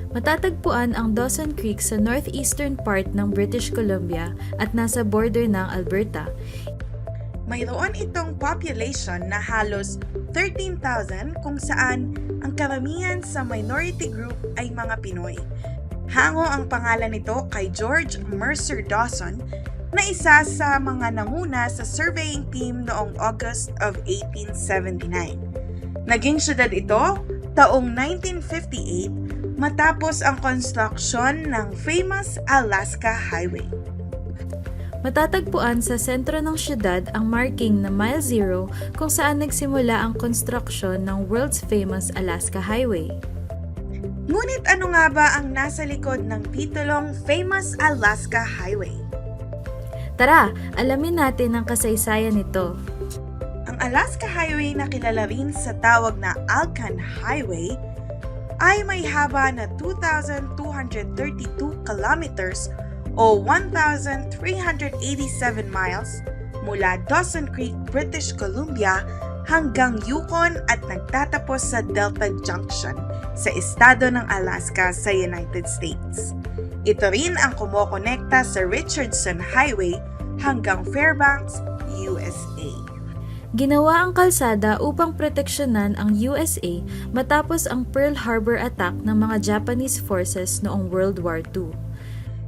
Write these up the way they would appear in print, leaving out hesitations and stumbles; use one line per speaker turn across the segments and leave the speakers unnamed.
Matatagpuan ang Dawson Creek sa northeastern part ng British Columbia at nasa border ng Alberta.
Mayroon itong population na halos 13,000 kung saan ang karamihan sa minority group ay mga Pinoy. Hango ang pangalan nito kay George Mercer Dawson na isa sa mga nanguna sa surveying team noong August of 1879. Naging syudad ito taong 1958 matapos ang construction ng famous Alaska Highway.
Matatagpuan sa sentro ng syudad ang marking na Mile Zero kung saan nagsimula ang konstruksyon ng world's famous Alaska Highway.
Ngunit ano nga ba ang nasa likod ng titulong Famous Alaska Highway?
Tara, alamin natin ang kasaysayan nito.
Ang Alaska Highway na kilala rin sa tawag na Alcan Highway ay may haba na 2,232 kilometers o 1,387 miles mula Dawson Creek, British Columbia hanggang Yukon at nagtatapos sa Delta Junction sa estado ng Alaska sa United States. Ito rin ang kumokonekta sa Richardson Highway hanggang Fairbanks, USA.
Ginawa ang kalsada upang proteksyonan ang USA matapos ang Pearl Harbor attack ng mga Japanese forces noong World War II.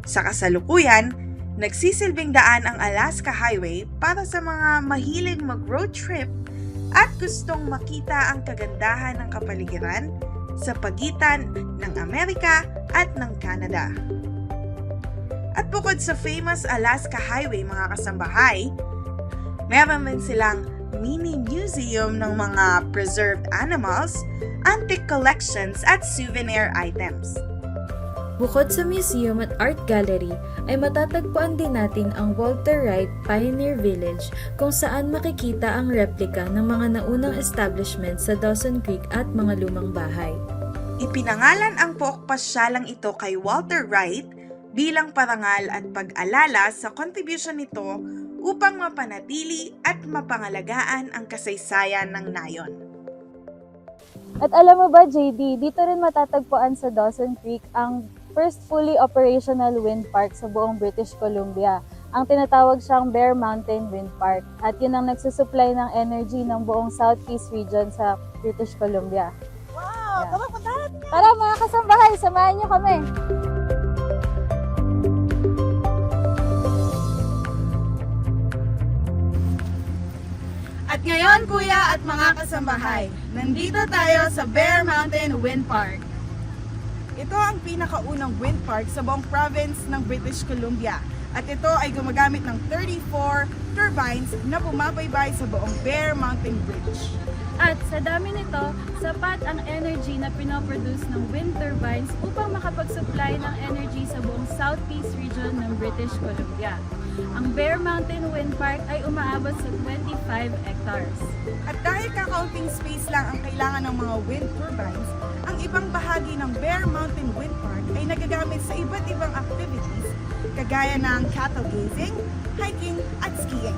Sa kasalukuyan, nagsisilbing daan ang Alaska Highway para sa mga mahilig mag-road trip at gustong makita ang kagandahan ng kapaligiran sa pagitan ng Amerika at ng Canada. At bukod sa famous Alaska Highway mga kasambahay, meron din silang mini museum ng mga preserved animals, antique collections at souvenir items.
Bukod sa museum at art gallery, ay matatagpuan din natin ang Walter Wright Pioneer Village kung saan makikita ang replika ng mga naunang establishment sa Dawson Creek at mga lumang bahay.
Ipinangalan ang pookpasyalang ito kay Walter Wright bilang parangal at pag-alala sa kontribusyon nito upang mapanatili at mapangalagaan ang kasaysayan ng nayon.
At alam mo ba, JD, dito rin matatagpuan sa Dawson Creek ang first fully operational wind park sa buong British Columbia. Ang tinatawag siyang Bear Mountain Wind Park at yun ang nagsusupply ng energy ng buong Southeast region sa British Columbia.
Wow!
Yeah. Tara mga kasambahay, samahan niyo kami!
At ngayon, kuya at mga kasambahay, nandito tayo sa Bear Mountain Wind Park. Ito ang pinakaunang wind park sa buong province ng British Columbia. At ito ay gumagamit ng 34 turbines na bumabaybay sa buong Bear Mountain Bridge.
At sa dami nito, sapat ang energy na pinoproduce ng wind turbines upang makapag-supply ng energy sa buong Southeast region ng British Columbia. Ang Bear Mountain Wind Park ay umaabot sa 25 hectares.
At dahil kakaunting space lang ang kailangan ng mga wind turbines, ang ibang bahagi ng Bear Mountain Wind Park ay nagagamit sa iba't ibang activities kagaya ng cattle gazing, hiking at skiing.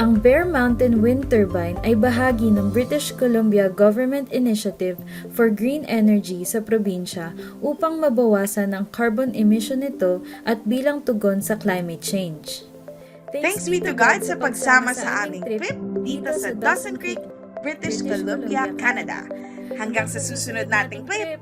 Ang Bear Mountain Wind Turbine ay bahagi ng British Columbia Government Initiative for Green Energy sa probinsya upang mabawasan ang carbon emission nito at bilang tugon sa climate change.
Thanks be to God sa pagsama sa aming trip dito sa Dawson Creek, British Columbia, Canada. Hanggang sa susunod nating trip!